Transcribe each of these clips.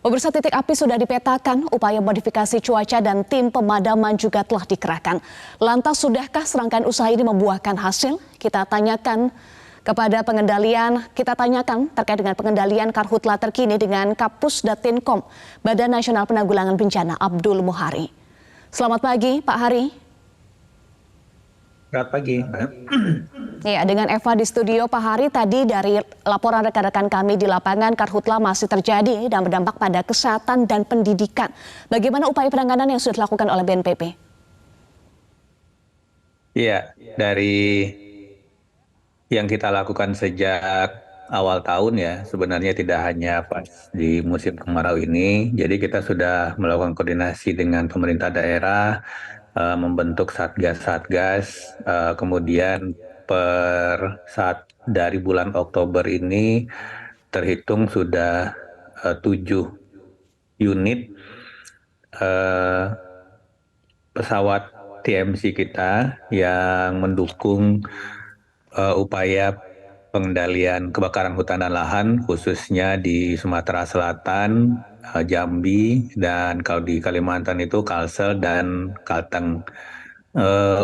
Pemirsa, titik api sudah dipetakan, upaya modifikasi cuaca dan tim pemadaman juga telah dikerahkan. Lantas sudahkah serangkaian usaha ini membuahkan hasil? Kita tanyakan terkait dengan pengendalian karhutla terkini dengan Kapus Datinkom, Badan Nasional Penanggulangan Bencana, Abdul Muhari. Selamat pagi, Pak Hari. Selamat pagi, Mbak. Ya, dengan Eva di studio, Pak Hari, tadi dari laporan rekan-rekan kami di lapangan, karhutla masih terjadi dan berdampak pada kesehatan dan pendidikan. Bagaimana upaya penanganan yang sudah dilakukan oleh BNPB? Iya, dari yang kita lakukan sejak awal tahun ya, sebenarnya tidak hanya pas di musim kemarau ini, jadi kita sudah melakukan koordinasi dengan pemerintah daerah, membentuk satgas-satgas, kemudian dari bulan Oktober ini terhitung sudah 7 unit eh, pesawat TMC kita yang mendukung upaya pengendalian kebakaran hutan dan lahan, khususnya di Sumatera Selatan, Jambi, dan kalau di Kalimantan itu Kalsel dan Kalteng.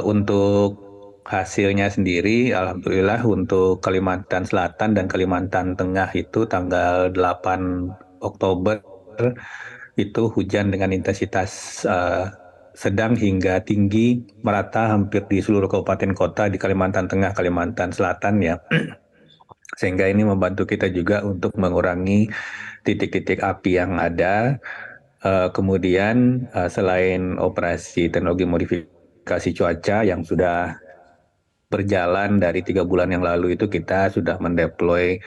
Untuk hasilnya sendiri, alhamdulillah untuk Kalimantan Selatan dan Kalimantan Tengah itu tanggal 8 Oktober itu hujan dengan intensitas sedang hingga tinggi merata hampir di seluruh kabupaten kota di Kalimantan Tengah, Kalimantan Selatan ya. Sehingga ini membantu kita juga untuk mengurangi titik-titik api yang ada. Kemudian selain operasi teknologi modifikasi cuaca yang sudah berjalan dari 3 bulan yang lalu itu kita sudah mendeploy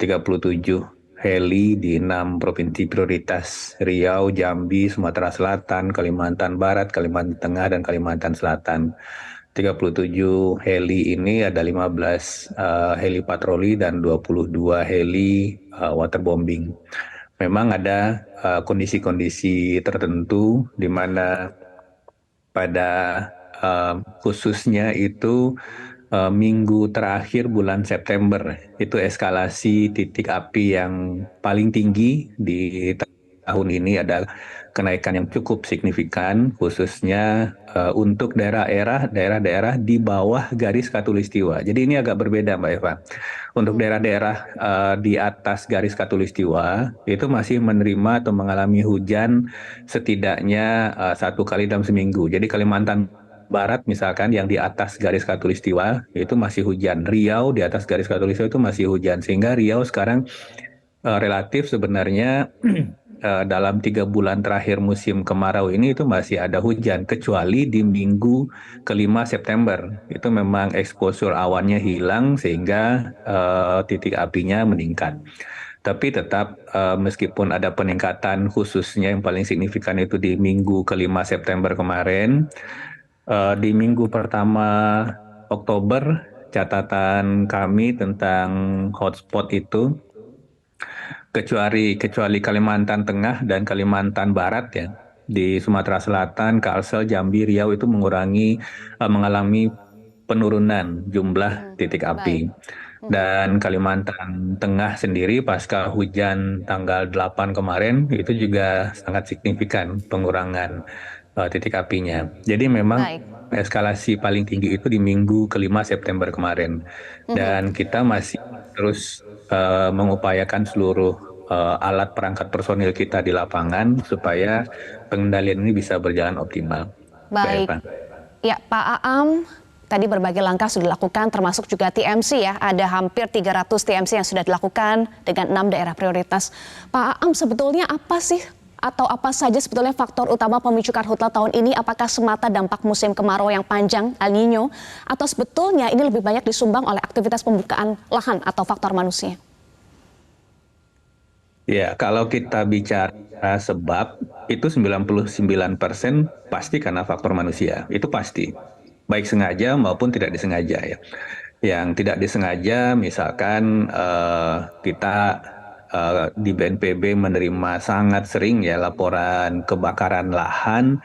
37 heli di 6 provinsi prioritas, Riau, Jambi, Sumatera Selatan, Kalimantan Barat, Kalimantan Tengah, dan Kalimantan Selatan. 37 heli ini ada 15 heli patroli dan 22 heli waterbombing. Memang ada kondisi-kondisi tertentu di mana pada khususnya itu minggu terakhir bulan September itu eskalasi titik api yang paling tinggi di tahun ini, ada kenaikan yang cukup signifikan khususnya untuk daerah-daerah di bawah garis khatulistiwa. Jadi ini agak berbeda, Mbak Eva. Untuk daerah-daerah di atas garis khatulistiwa itu masih menerima atau mengalami hujan setidaknya 1 kali dalam seminggu. Jadi Kalimantan Barat misalkan yang di atas garis khatulistiwa itu masih hujan. Riau di atas garis khatulistiwa itu masih hujan. Sehingga Riau sekarang relatif sebenarnya dalam 3 bulan terakhir musim kemarau ini itu masih ada hujan. Kecuali di minggu kelima September. Itu memang exposure awannya hilang sehingga titik apinya meningkat. Tapi tetap meskipun ada peningkatan khususnya yang paling signifikan itu di minggu kelima September kemarin, di minggu pertama Oktober, catatan kami tentang hotspot itu, kecuali Kalimantan Tengah dan Kalimantan Barat ya, di Sumatera Selatan, Kalsel, Jambi, Riau itu mengalami penurunan jumlah titik api. Dan Kalimantan Tengah sendiri pasca hujan tanggal 8 kemarin itu juga sangat signifikan pengurangan titik apinya. Jadi memang eskalasi paling tinggi itu di minggu kelima September kemarin. Dan kita masih terus mengupayakan seluruh alat perangkat personil kita di lapangan supaya pengendalian ini bisa berjalan optimal. Baik. Ya, Pak Aam, tadi berbagai langkah sudah dilakukan termasuk juga TMC ya. Ada hampir 300 TMC yang sudah dilakukan dengan 6 daerah prioritas. Pak Aam, sebetulnya apa sih atau apa saja sebetulnya faktor utama pemicu karhutla tahun ini? Apakah semata dampak musim kemarau yang panjang El Nino atau sebetulnya ini lebih banyak disumbang oleh aktivitas pembukaan lahan atau faktor manusia? Ya, kalau kita bicara sebab itu 99% pasti karena faktor manusia. Itu pasti. Baik sengaja maupun tidak disengaja ya. Yang tidak disengaja misalkan kita di BNPB menerima sangat sering ya laporan kebakaran lahan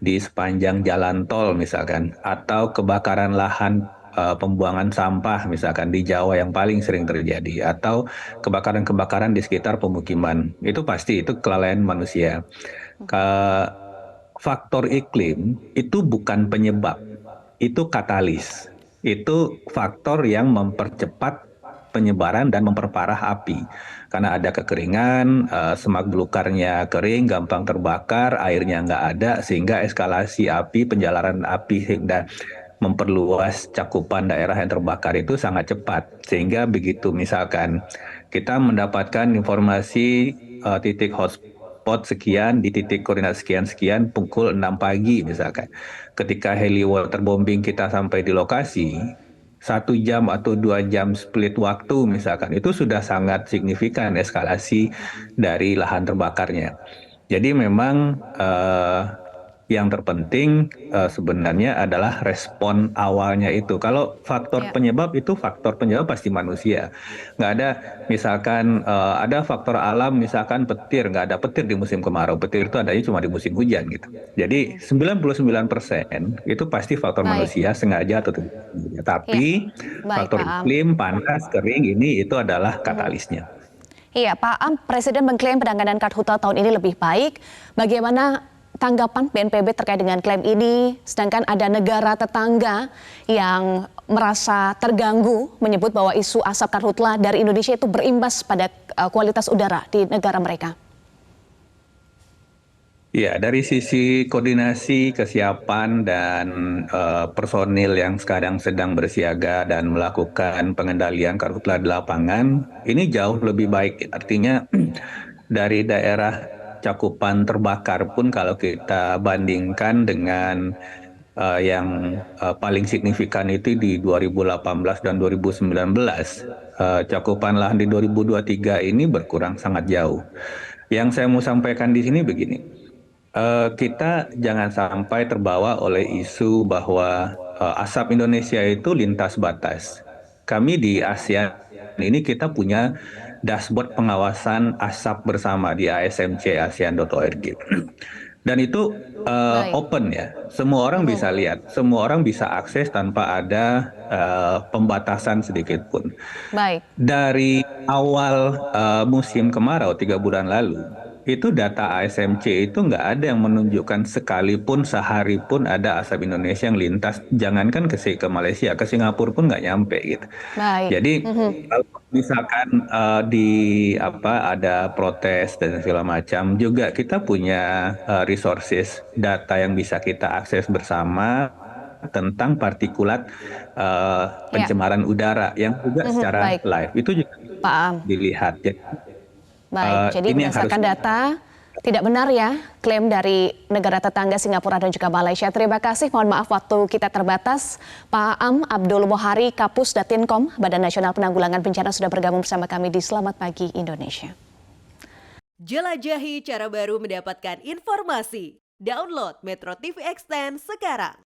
di sepanjang jalan tol misalkan, atau kebakaran lahan pembuangan sampah misalkan di Jawa yang paling sering terjadi, atau kebakaran-kebakaran di sekitar pemukiman. Itu pasti itu kelalaian manusia. Faktor iklim itu bukan penyebab, itu katalis. Itu faktor yang mempercepat penyebaran dan memperparah api. Karena ada kekeringan, semak belukarnya kering, gampang terbakar, airnya nggak ada, sehingga eskalasi api, penjalaran api hingga memperluas cakupan daerah yang terbakar itu sangat cepat. Sehingga begitu misalkan kita mendapatkan informasi titik hotspot sekian di titik koordinat sekian-sekian pukul 6 pagi misalkan. Ketika heli waterbombing kita sampai di lokasi, 1 jam atau 2 jam split waktu misalkan, itu sudah sangat signifikan eskalasi dari lahan terbakarnya. Jadi memang yang terpenting sebenarnya adalah respon awalnya itu. Kalau faktor penyebab itu faktor penyebab pasti manusia. Nggak ada misalkan ada faktor alam misalkan petir, nggak ada petir di musim kemarau. Petir itu adanya cuma di musim hujan gitu. Jadi 99% itu pasti faktor Baik, manusia sengaja atau tidak sengaja. ya, Tapi baik faktor Pak Am. iklim, panas, kering ini itu adalah katalisnya. Iya, Pak Am, Presiden mengklaim penanganan karhutla tahun ini lebih baik. Bagaimana tanggapan BNPB terkait dengan klaim ini? Sedangkan ada negara tetangga yang merasa terganggu menyebut bahwa isu asap karhutla dari Indonesia itu berimbas pada kualitas udara di negara mereka. Ya, dari sisi koordinasi, kesiapan, dan personil yang sekarang sedang bersiaga dan melakukan pengendalian karhutla di lapangan, ini jauh lebih baik. Artinya dari daerah cakupan terbakar pun kalau kita bandingkan dengan yang paling signifikan itu di 2018 dan 2019, cakupan lahan di 2023 ini berkurang sangat jauh. Yang saya mau sampaikan di sini begini. Kita jangan sampai terbawa oleh isu bahwa asap Indonesia itu lintas batas. Kami di ASEAN ini kita punya dashboard pengawasan asap bersama di ASMC ASEAN.org. Dan itu Baik, open ya, semua orang bisa lihat, semua orang bisa akses tanpa ada pembatasan sedikit pun. baik, Dari awal musim kemarau 3 bulan lalu, itu data ASMC itu nggak ada yang menunjukkan sekalipun sehari pun ada asap Indonesia yang lintas. Jangankan ke Malaysia, ke Singapura pun nggak nyampe gitu. baik. Jadi kalau misalkan di apa ada protes dan segala macam, juga kita punya resources data yang bisa kita akses bersama tentang partikulat Ya, pencemaran udara yang juga secara baik, live itu juga Pak Am. dilihat. Jadi, Baik, jadi ini yang harus berdasarkan data tidak benar ya klaim dari negara tetangga Singapura dan juga Malaysia. Terima kasih, mohon maaf waktu kita terbatas. Pak Am Abdul Mohari, Kapus Datinkom, Badan Nasional Penanggulangan Bencana sudah bergabung bersama kami di Selamat Pagi Indonesia. Jelajahi cara baru mendapatkan informasi. Download Metro TV Extend sekarang.